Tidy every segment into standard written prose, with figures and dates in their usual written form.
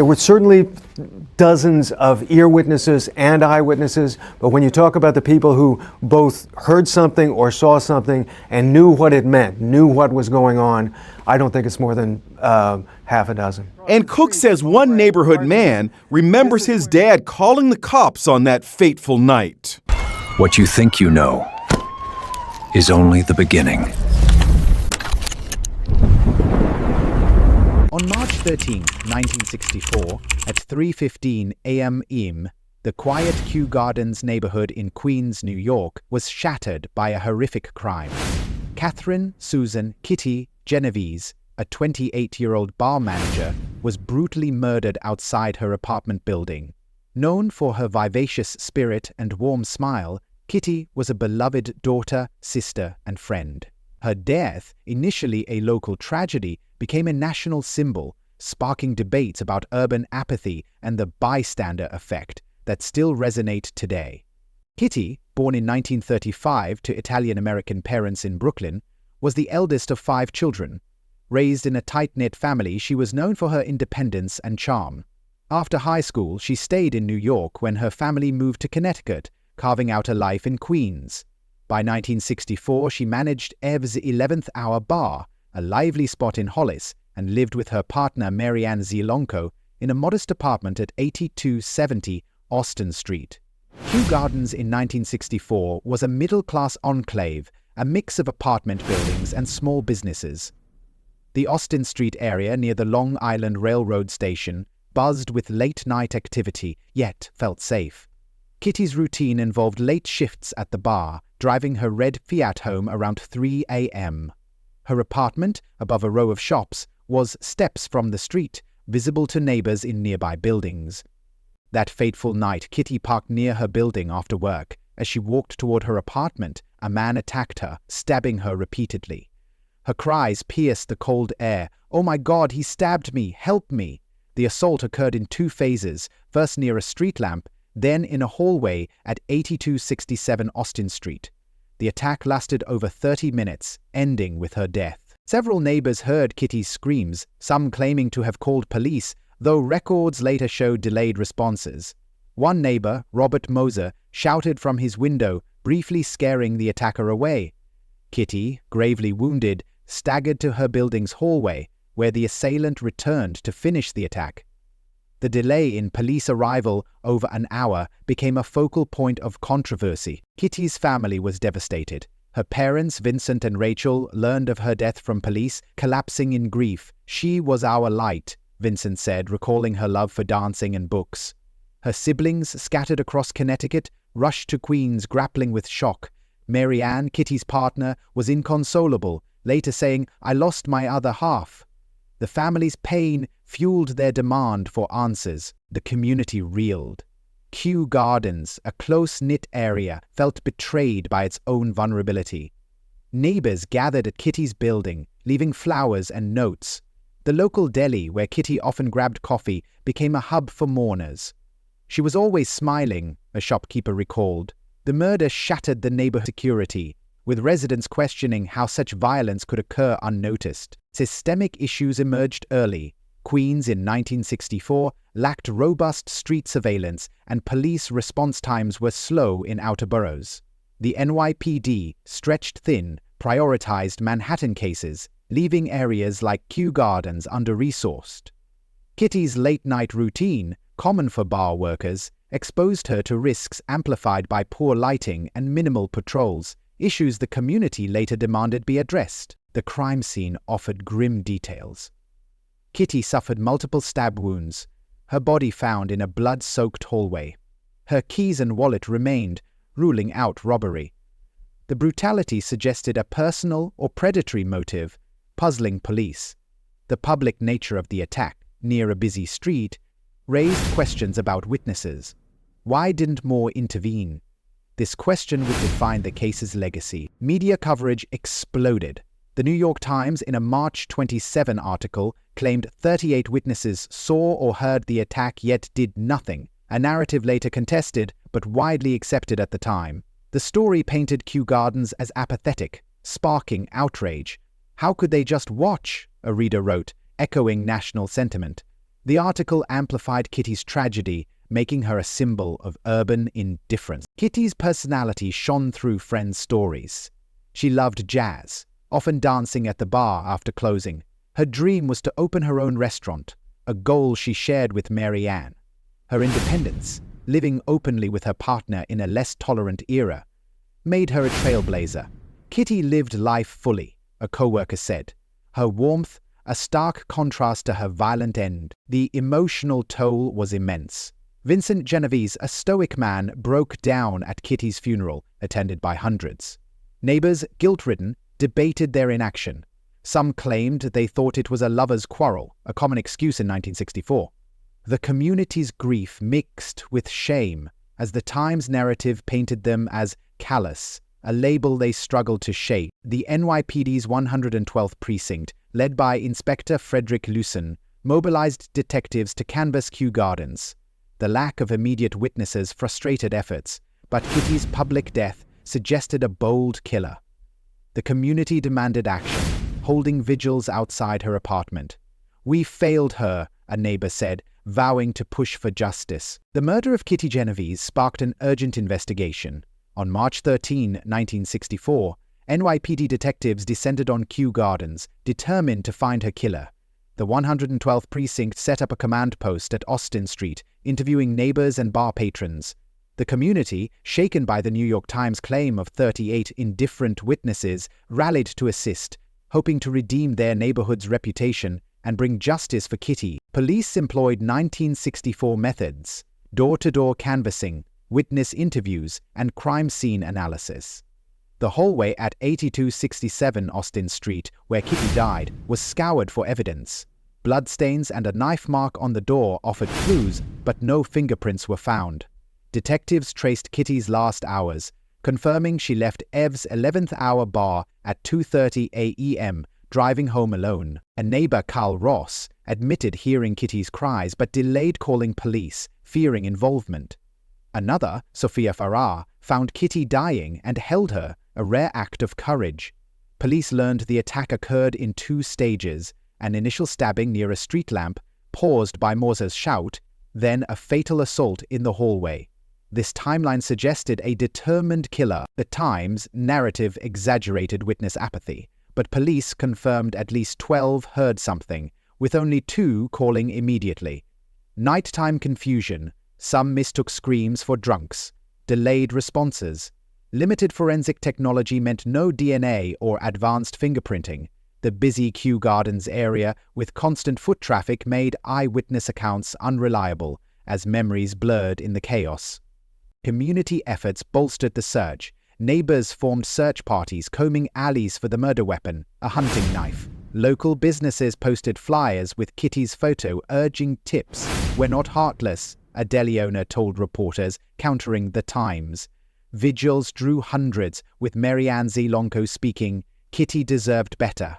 There were certainly dozens of ear witnesses and eyewitnesses, but when you talk about the people who both heard something or saw something and knew what it meant, knew what was going on, I don't think it's more than half a dozen. And Cook says one neighborhood man remembers his dad calling the cops on that fateful night. What you think you know is only the beginning. On March 13, 1964, at 3:15 a.m. the quiet Kew Gardens neighborhood in Queens, New York, was shattered by a horrific crime. Catherine Susan Kitty Genovese, a 28-year-old bar manager, was brutally murdered outside her apartment building. Known for her vivacious spirit and warm smile, Kitty was a beloved daughter, sister, and friend. Her death, initially a local tragedy, became a national symbol, sparking debates about urban apathy and the bystander effect that still resonate today. Kitty, born in 1935 to Italian-American parents in Brooklyn, was the eldest of 5 children. Raised in a tight-knit family, she was known for her independence and charm. After high school, she stayed in New York when her family moved to Connecticut, carving out a life in Queens. By 1964, she managed Ev's 11th Hour Bar, a lively spot in Hollis, and lived with her partner Marianne Zielonko in a modest apartment at 8270 Austin Street. Kew Gardens in 1964 was a middle-class enclave, a mix of apartment buildings and small businesses. The Austin Street area near the Long Island Railroad station buzzed with late-night activity, yet felt safe. Kitty's routine involved late shifts at the bar, driving her red Fiat home around 3 a.m. Her apartment, above a row of shops, was steps from the street, visible to neighbors in nearby buildings. That fateful night, Kitty parked near her building after work. As she walked toward her apartment, a man attacked her, stabbing her repeatedly. Her cries pierced the cold air. "Oh my God, he stabbed me! Help me!" The assault occurred in 2 phases, first near a street lamp, then in a hallway at 8267 Austin Street. The attack lasted over 30 minutes, ending with her death. Several neighbors heard Kitty's screams, some claiming to have called police, though records later showed delayed responses. One neighbor, Robert Moser, shouted from his window, briefly scaring the attacker away. Kitty, gravely wounded, staggered to her building's hallway, where the assailant returned to finish the attack. The delay in police arrival, over an hour, became a focal point of controversy. Kitty's family was devastated. Her parents, Vincent and Rachel, learned of her death from police, collapsing in grief. "She was our light," Vincent said, recalling her love for dancing and books. Her siblings, scattered across Connecticut, rushed to Queens, grappling with shock. Marianne, Kitty's partner, was inconsolable, later saying, "I lost my other half." The family's pain fueled their demand for answers. The community reeled. Kew Gardens, a close-knit area, felt betrayed by its own vulnerability. Neighbors gathered at Kitty's building, leaving flowers and notes. The local deli, where Kitty often grabbed coffee, became a hub for mourners. "She was always smiling," a shopkeeper recalled. The murder shattered the neighborhood security, with residents questioning how such violence could occur unnoticed. Systemic issues emerged early. Queens in 1964 lacked robust street surveillance, and police response times were slow in outer boroughs. The NYPD, stretched thin, prioritized Manhattan cases, leaving areas like Kew Gardens under-resourced. Kitty's late-night routine, common for bar workers, exposed her to risks amplified by poor lighting and minimal patrols, issues the community later demanded be addressed. The crime scene offered grim details. Kitty suffered multiple stab wounds, her body found in a blood-soaked hallway. Her keys and wallet remained, ruling out robbery. The brutality suggested a personal or predatory motive, puzzling police. The public nature of the attack, near a busy street, raised questions about witnesses. Why didn't more intervene? This question would define the case's legacy. Media coverage exploded. The New York Times, in a March 27 article, claimed 38 witnesses saw or heard the attack yet did nothing, a narrative later contested but widely accepted at the time. The story painted Kew Gardens as apathetic, sparking outrage. "How could they just watch?" a reader wrote, echoing national sentiment. The article amplified Kitty's tragedy, making her a symbol of urban indifference. Kitty's personality shone through friends' stories. She loved jazz, often dancing at the bar after closing. Her dream was to open her own restaurant, a goal she shared with Mary Ann. Her independence, living openly with her partner in a less tolerant era, made her a trailblazer. Kitty lived life fully, a co-worker said. Her warmth, a stark contrast to her violent end. The emotional toll was immense. Vincent Genovese, a stoic man, broke down at Kitty's funeral, attended by hundreds. Neighbors, guilt-ridden, debated their inaction. Some claimed they thought it was a lover's quarrel, a common excuse in 1964. The community's grief mixed with shame, as the Times narrative painted them as callous, a label they struggled to shake. The NYPD's 112th precinct, led by Inspector Frederick Lewson, mobilized detectives to canvass Kew Gardens. The lack of immediate witnesses frustrated efforts, but Kitty's public death suggested a bold killer. The community demanded action, holding vigils outside her apartment. "We failed her," a neighbor said, vowing to push for justice. The murder of Kitty Genovese sparked an urgent investigation. On March 13, 1964, NYPD detectives descended on Kew Gardens, determined to find her killer. The 112th precinct set up a command post at Austin Street, interviewing neighbors and bar patrons. The community, shaken by the New York Times claim of 38 indifferent witnesses, rallied to assist, hoping to redeem their neighborhood's reputation and bring justice for Kitty. Police employed 1964 methods: door-to-door canvassing, witness interviews, and crime scene analysis. The hallway at 8267 Austin Street, where Kitty died, was scoured for evidence. Bloodstains and a knife mark on the door offered clues, but no fingerprints were found. Detectives traced Kitty's last hours, confirming she left Ev's 11th hour bar at 2:30 a.m., driving home alone. A neighbor, Carl Ross, admitted hearing Kitty's cries but delayed calling police, fearing involvement. Another, Sophia Farrar, found Kitty dying and held her, a rare act of courage. Police learned the attack occurred in 2 stages: an initial stabbing near a street lamp, paused by Morse's shout, then a fatal assault in the hallway. This timeline suggested a determined killer. The Times narrative exaggerated witness apathy, but police confirmed at least 12 heard something, with only 2 calling immediately. Nighttime confusion, some mistook screams for drunks, delayed responses. Limited forensic technology meant no DNA or advanced fingerprinting. The busy Kew Gardens area, with constant foot traffic, made eyewitness accounts unreliable, as memories blurred in the chaos. Community efforts bolstered the search. Neighbors formed search parties, combing alleys for the murder weapon, a hunting knife. Local businesses posted flyers with Kitty's photo urging tips. "We're not heartless," a deli owner told reporters, countering the Times. Vigils drew hundreds, with Mary Ann Zelonko speaking, "Kitty deserved better."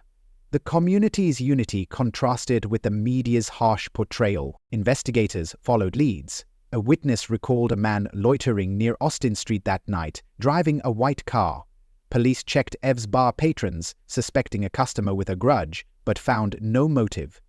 The community's unity contrasted with the media's harsh portrayal. Investigators followed leads. A witness recalled a man loitering near Austin Street that night, driving a white car. Police checked Ev's bar patrons, suspecting a customer with a grudge, but found no motive.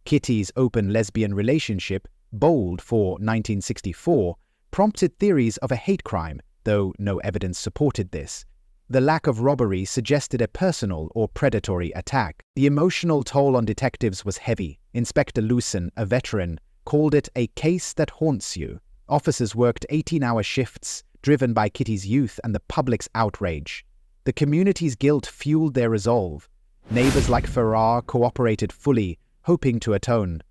Kitty's open lesbian relationship, bold for 1964, prompted theories of a hate crime, though no evidence supported this. The lack of robbery suggested a personal or predatory attack. The emotional toll on detectives was heavy. Inspector Lewson, a veteran, called it a case that haunts you. Officers worked 18-hour shifts, driven by Kitty's youth and the public's outrage. The community's guilt fueled their resolve. Neighbors like Farrar cooperated fully, hoping to atone.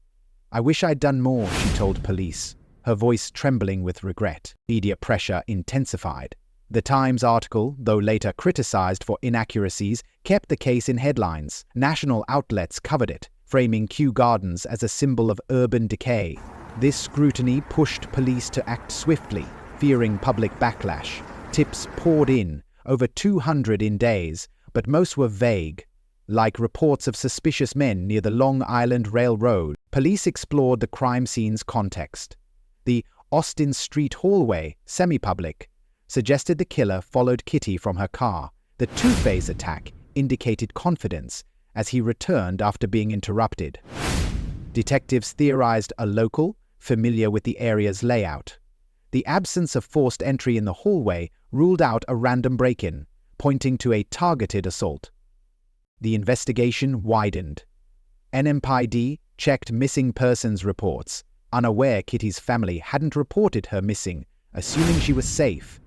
"I wish I'd done more," she told police, her voice trembling with regret. Media pressure intensified. The Times article, though later criticized for inaccuracies, kept the case in headlines. National outlets covered it, framing Kew Gardens as a symbol of urban decay. This scrutiny pushed police to act swiftly, fearing public backlash. Tips poured in, over 200 in days, but most were vague. Like reports of suspicious men near the Long Island Railroad, police explored the crime scene's context. The Austin Street hallway, semi-public, suggested the killer followed Kitty from her car. The two-phase attack indicated confidence, as he returned after being interrupted. Detectives theorized a local, familiar with the area's layout. The absence of forced entry in the hallway ruled out a random break-in, pointing to a targeted assault. The investigation widened. NMPD checked missing persons reports, unaware Kitty's family hadn't reported her missing, assuming she was safe.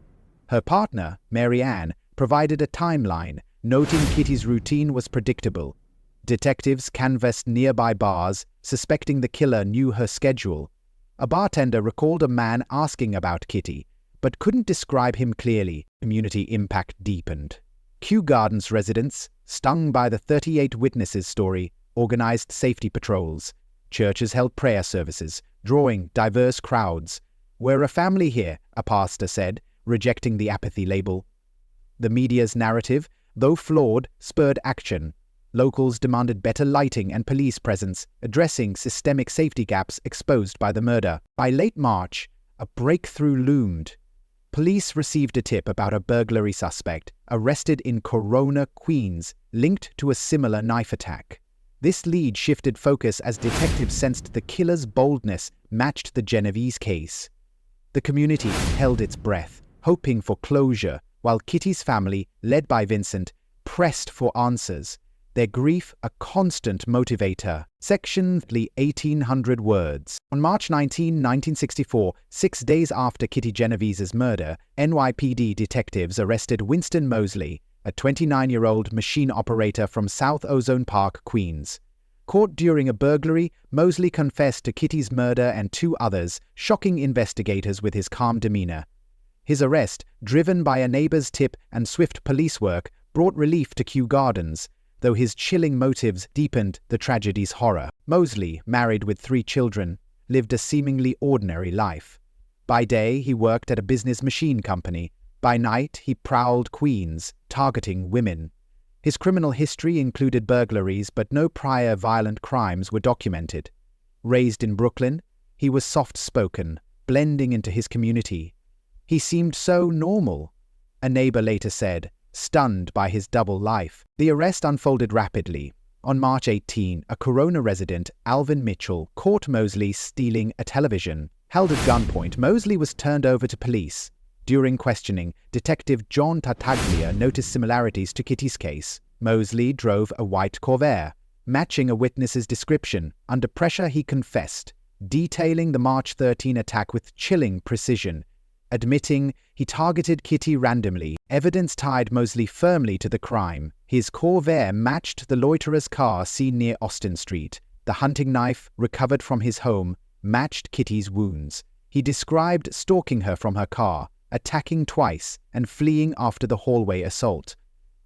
Her partner, Mary Ann, provided a timeline, noting Kitty's routine was predictable. Detectives canvassed nearby bars, suspecting the killer knew her schedule. A bartender recalled a man asking about Kitty, but couldn't describe him clearly. Community impact deepened. Kew Gardens residents, stung by the 38 witnesses story, organized safety patrols. Churches held prayer services, drawing diverse crowds. "We're a family here," a pastor said, rejecting the apathy label. The media's narrative, though flawed, spurred action. Locals demanded better lighting and police presence, addressing systemic safety gaps exposed by the murder. By late March, a breakthrough loomed. Police received a tip about a burglary suspect, arrested in Corona, Queens, linked to a similar knife attack. This lead shifted focus as detectives sensed the killer's boldness matched the Genovese case. The community held its breath, hoping for closure, while Kitty's family, led by Vincent, pressed for answers, their grief a constant motivator. Section 1800 words. On March 19, 1964, 6 days after Kitty Genovese's murder, NYPD detectives arrested Winston Mosley, a 29-year-old machine operator from South Ozone Park, Queens. Caught during a burglary, Mosley confessed to Kitty's murder and 2 others, shocking investigators with his calm demeanor. His arrest, driven by a neighbor's tip and swift police work, brought relief to Kew Gardens, though his chilling motives deepened the tragedy's horror. Mosley, married with 3 children, lived a seemingly ordinary life. By day, he worked at a business machine company. By night, he prowled Queens, targeting women. His criminal history included burglaries, but no prior violent crimes were documented. Raised in Brooklyn, he was soft-spoken, blending into his community. He seemed so normal, a neighbor later said, stunned by his double life. The arrest unfolded rapidly. On March 18, a Corona resident, Alvin Mitchell, caught Mosley stealing a television. Held at gunpoint, Mosley was turned over to police. During questioning, Detective John Tartaglia noticed similarities to Kitty's case. Mosley drove a white Corvair, matching a witness's description. Under pressure, he confessed, detailing the March 13 attack with chilling precision. Admitting he targeted Kitty randomly, evidence tied Mosley firmly to the crime. His Corvair matched the loiterer's car seen near Austin Street. The hunting knife, recovered from his home, matched Kitty's wounds. He described stalking her from her car, attacking twice, and fleeing after the hallway assault.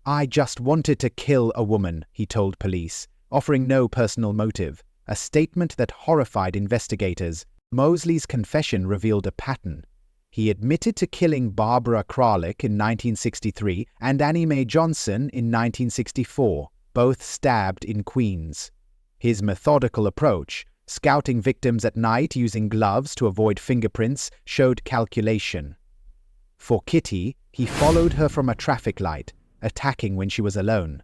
"I just wanted to kill a woman," he told police, offering no personal motive, a statement that horrified investigators. Mosley's confession revealed a pattern. He admitted to killing Barbara Kralik in 1963 and Annie Mae Johnson in 1964, both stabbed in Queens. His methodical approach, scouting victims at night using gloves to avoid fingerprints, showed calculation. For Kitty, he followed her from a traffic light, attacking when she was alone.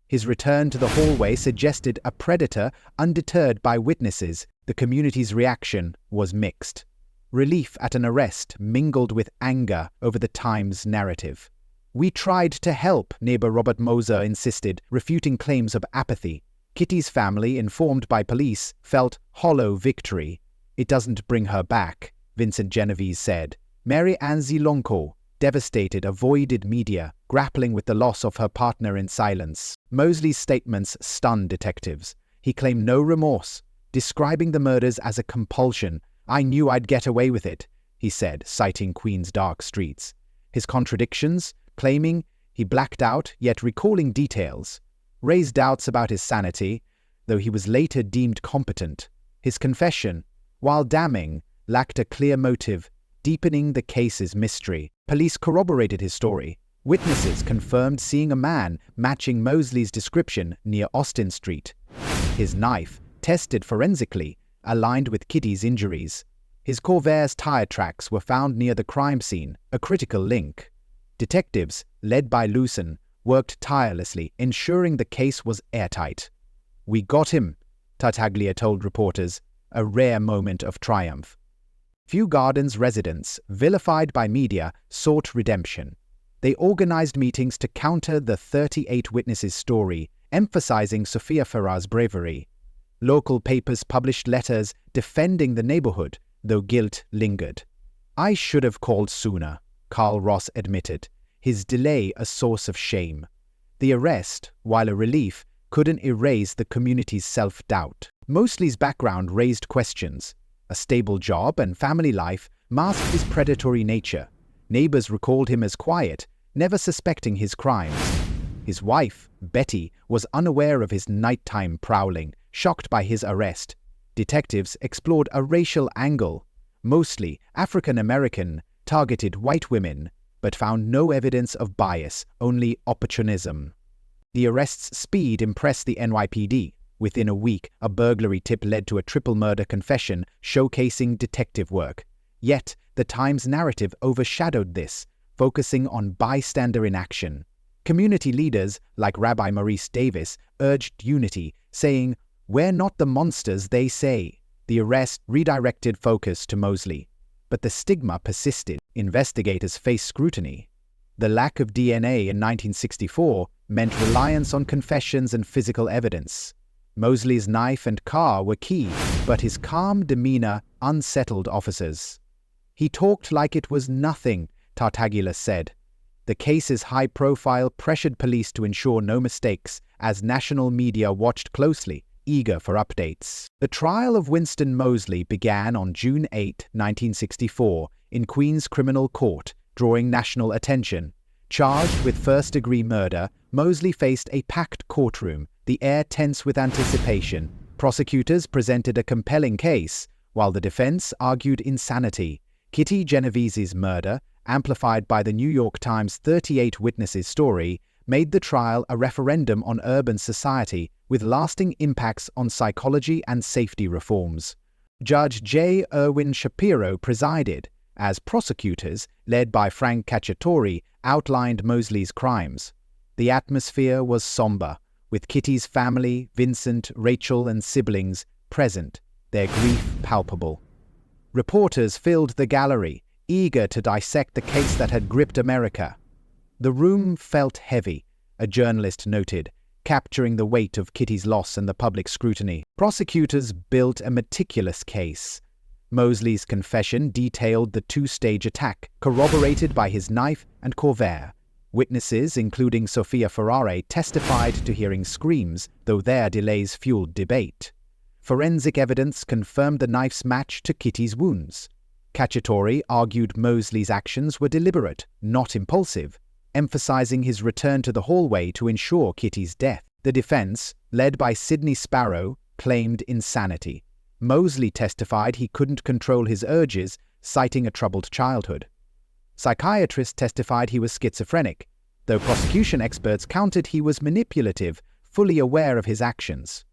His return to the hallway suggested a predator undeterred by witnesses. The community's reaction was mixed. Relief at an arrest mingled with anger over the Times narrative. "We tried to help," neighbor Robert Moser insisted, refuting claims of apathy. Kitty's family, informed by police, felt hollow victory. "It doesn't bring her back," Vincent Genovese said. Mary Ann Zilonko, devastated, avoided media, grappling with the loss of her partner in silence. Mosley's statements stunned detectives. He claimed no remorse, describing the murders as a compulsion. "I knew I'd get away with it," he said, citing Queens' dark streets. His contradictions, claiming he blacked out yet recalling details, raised doubts about his sanity, though he was later deemed competent. His confession, while damning, lacked a clear motive, deepening the case's mystery. Police corroborated his story. Witnesses confirmed seeing a man matching Mosley's description near Austin Street. His knife, tested forensically, aligned with Kitty's injuries. His Corvair's tire tracks were found near the crime scene, a critical link. Detectives, led by Lucen, worked tirelessly, ensuring the case was airtight. "We got him," Tartaglia told reporters, a rare moment of triumph. Kew Gardens residents, vilified by media, sought redemption. They organized meetings to counter the 38 witnesses' story, emphasizing Sofia Farah's bravery. Local papers published letters defending the neighborhood, though guilt lingered. "I should have called sooner," Carl Ross admitted, his delay a source of shame. The arrest, while a relief, couldn't erase the community's self-doubt. Mosley's background raised questions. A stable job and family life masked his predatory nature. Neighbors recalled him as quiet, never suspecting his crimes. His wife, Betty, was unaware of his nighttime prowling, shocked by his arrest. Detectives explored a racial angle. Mostly African-American, targeted white women, but found no evidence of bias, only opportunism. The arrest's speed impressed the NYPD. Within a week, a burglary tip led to a triple murder confession showcasing detective work. Yet, the Times narrative overshadowed this, focusing on bystander inaction. Community leaders, like Rabbi Maurice Davis, urged unity, saying, "We're not the monsters they say." The arrest redirected focus to Mosley. But the stigma persisted. Investigators faced scrutiny. The lack of DNA in 1964 meant reliance on confessions and physical evidence. Mosley's knife and car were key, but his calm demeanor unsettled officers. "He talked like it was nothing," Tartaglia said. The case's high profile pressured police to ensure no mistakes, as national media watched closely, eager for updates. The trial of Winston Mosley began on June 8, 1964, in Queens Criminal Court, drawing national attention. Charged with first-degree murder, Mosley faced a packed courtroom, the air tense with anticipation. Prosecutors presented a compelling case, while the defense argued insanity. Kitty Genovese's murder, amplified by the New York Times' 38 witnesses story, made the trial a referendum on urban society with lasting impacts on psychology and safety reforms. Judge J. Irwin Shapiro presided, as prosecutors, led by Frank Cacciatore, outlined Mosley's crimes. The atmosphere was somber, with Kitty's family, Vincent, Rachel, and siblings present, their grief palpable. Reporters filled the gallery, eager to dissect the case that had gripped America. "The room felt heavy," a journalist noted, capturing the weight of Kitty's loss and the public scrutiny. Prosecutors built a meticulous case. Mosley's confession detailed the two-stage attack, corroborated by his knife and corvair. Witnesses, including Sofia Farah, testified to hearing screams, though their delays fueled debate. Forensic evidence confirmed the knife's match to Kitty's wounds. Cacciatore argued Mosley's actions were deliberate, not impulsive, emphasizing his return to the hallway to ensure Kitty's death. The defense, led by Sidney Sparrow, claimed insanity. Mosley testified he couldn't control his urges, citing a troubled childhood. Psychiatrists testified he was schizophrenic, though prosecution experts countered he was manipulative, fully aware of his actions.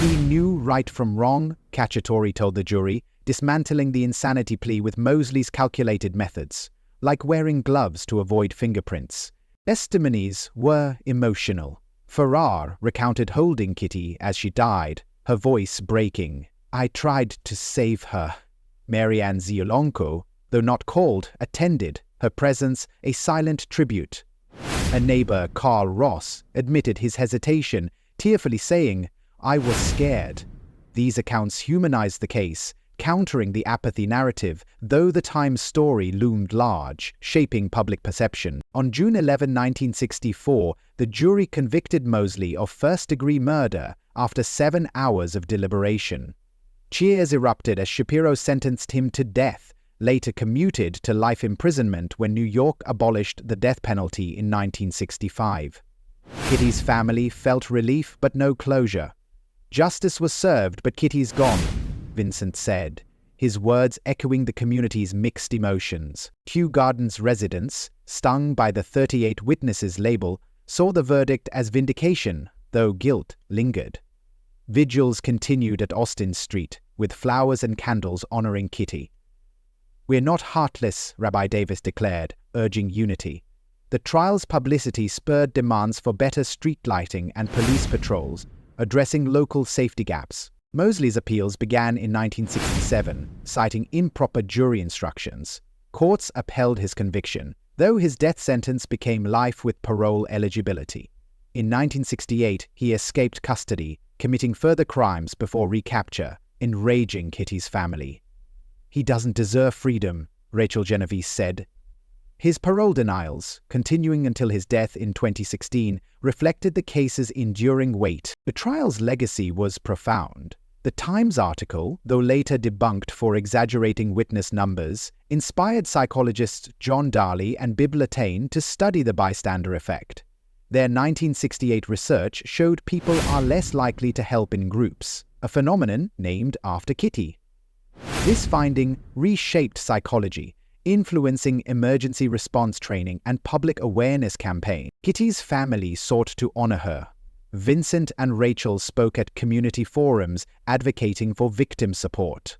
"He knew right from wrong," Cacciatore told the jury, dismantling the insanity plea with Mosley's calculated methods, like wearing gloves to avoid fingerprints. Testimonies were emotional. Farrar recounted holding Kitty as she died, her voice breaking. "I tried to save her." Marianne Ziolonko, though not called, attended, her presence a silent tribute. A neighbor, Carl Ross, admitted his hesitation, tearfully saying, "I was scared." These accounts humanized the case, countering the apathy narrative, though the Times story loomed large, shaping public perception. On June 11, 1964, the jury convicted Mosley of first-degree murder after 7 hours of deliberation. Cheers erupted as Shapiro sentenced him to death, later commuted to life imprisonment when New York abolished the death penalty in 1965. Kitty's family felt relief but no closure. "Justice was served, but Kitty's gone," Vincent said, his words echoing the community's mixed emotions. Kew Gardens residents, stung by the 38 witnesses label, saw the verdict as vindication, though guilt lingered. Vigils continued at Austin Street, with flowers and candles honoring Kitty. "We're not heartless," Rabbi Davis declared, urging unity. The trial's publicity spurred demands for better street lighting and police patrols, addressing local safety gaps. Mosley's appeals began in 1967, citing improper jury instructions. Courts upheld his conviction, though his death sentence became life with parole eligibility. In 1968, he escaped custody, committing further crimes before recapture, enraging Kitty's family. "He doesn't deserve freedom," Rachel Genovese said. His parole denials, continuing until his death in 2016, reflected the case's enduring weight. The trial's legacy was profound. The Times article, though later debunked for exaggerating witness numbers, inspired psychologists John Darley and Bibb Latane to study the bystander effect. Their 1968 research showed people are less likely to help in groups, a phenomenon named after Kitty. This finding reshaped psychology, influencing emergency response training and public awareness campaigns. Kitty's family sought to honor her. Vincent and Rachel spoke at community forums advocating for victim support.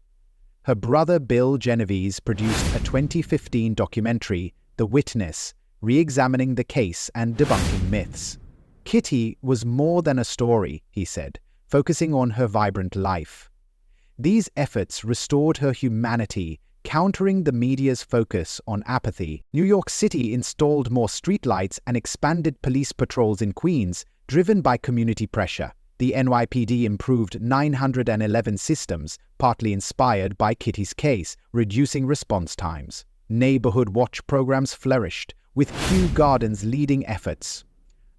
Her brother Bill Genovese produced a 2015 documentary, The Witness, re-examining the case and debunking myths. Kitty was more than a story, he said, focusing on her vibrant life. These efforts restored her humanity, countering the media's focus on apathy. New York City installed more streetlights and expanded police patrols in Queens, driven by community pressure. The NYPD improved 911 systems, partly inspired by Kitty's case, reducing response times. Neighborhood watch programs flourished, with Kew Gardens leading efforts.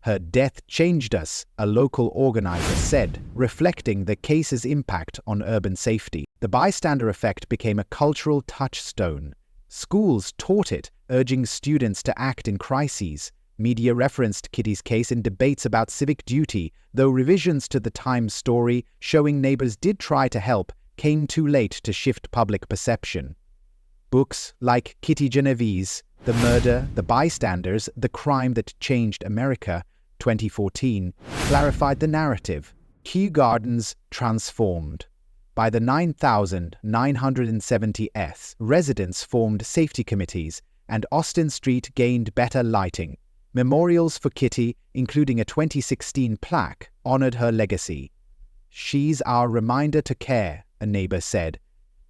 "Her death changed us," a local organizer said, reflecting the case's impact on urban safety. The bystander effect became a cultural touchstone. Schools taught it, urging students to act in crises. Media referenced Kitty's case in debates about civic duty, though revisions to the Times story showing neighbors did try to help came too late to shift public perception. Books like Kitty Genovese, The Murder, The Bystanders, The Crime That Changed America, 2014, clarified the narrative. Kew Gardens transformed. By the 9,970th, residents formed safety committees, and Austin Street gained better lighting. Memorials for Kitty, including a 2016 plaque, honored her legacy. "She's our reminder to care," a neighbor said.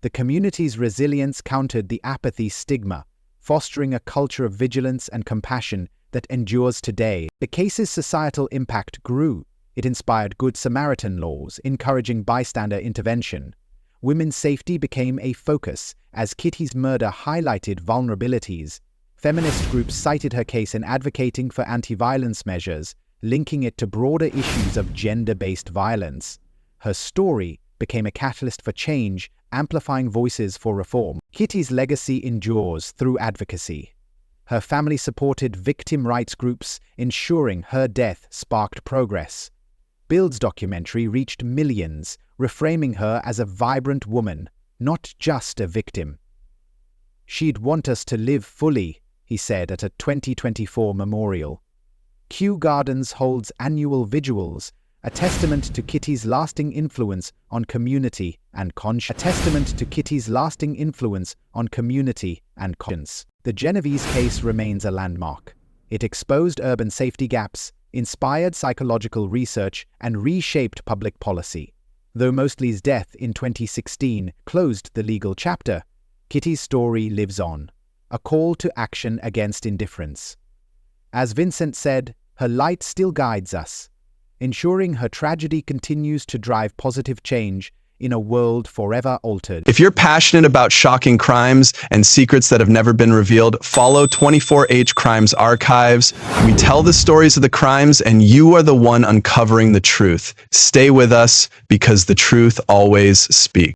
The community's resilience countered the apathy stigma, fostering a culture of vigilance and compassion that endures today. The case's societal impact grew. It inspired Good Samaritan laws, encouraging bystander intervention. Women's safety became a focus, as Kitty's murder highlighted vulnerabilities. Feminist groups cited her case in advocating for anti-violence measures, linking it to broader issues of gender-based violence. Her story became a catalyst for change, amplifying voices for reform. Kitty's legacy endures through advocacy. Her family supported victim rights groups, ensuring her death sparked progress. Bill's documentary reached millions, reframing her as a vibrant woman, not just a victim. "She'd want us to live fully," he said at a 2024 memorial. Kew Gardens holds annual vigils, a testament to Kitty's lasting influence on community and conscience. The Genovese case remains a landmark. It exposed urban safety gaps, inspired psychological research, and reshaped public policy. Though Mosley's death in 2016 closed the legal chapter, Kitty's story lives on, a call to action against indifference. As Vincent said, her light still guides us, ensuring her tragedy continues to drive positive change in a world forever altered. If you're passionate about shocking crimes and secrets that have never been revealed, follow 24H Crimes Archives. We tell the stories of the crimes, and you are the one uncovering the truth. Stay with us, because the truth always speaks.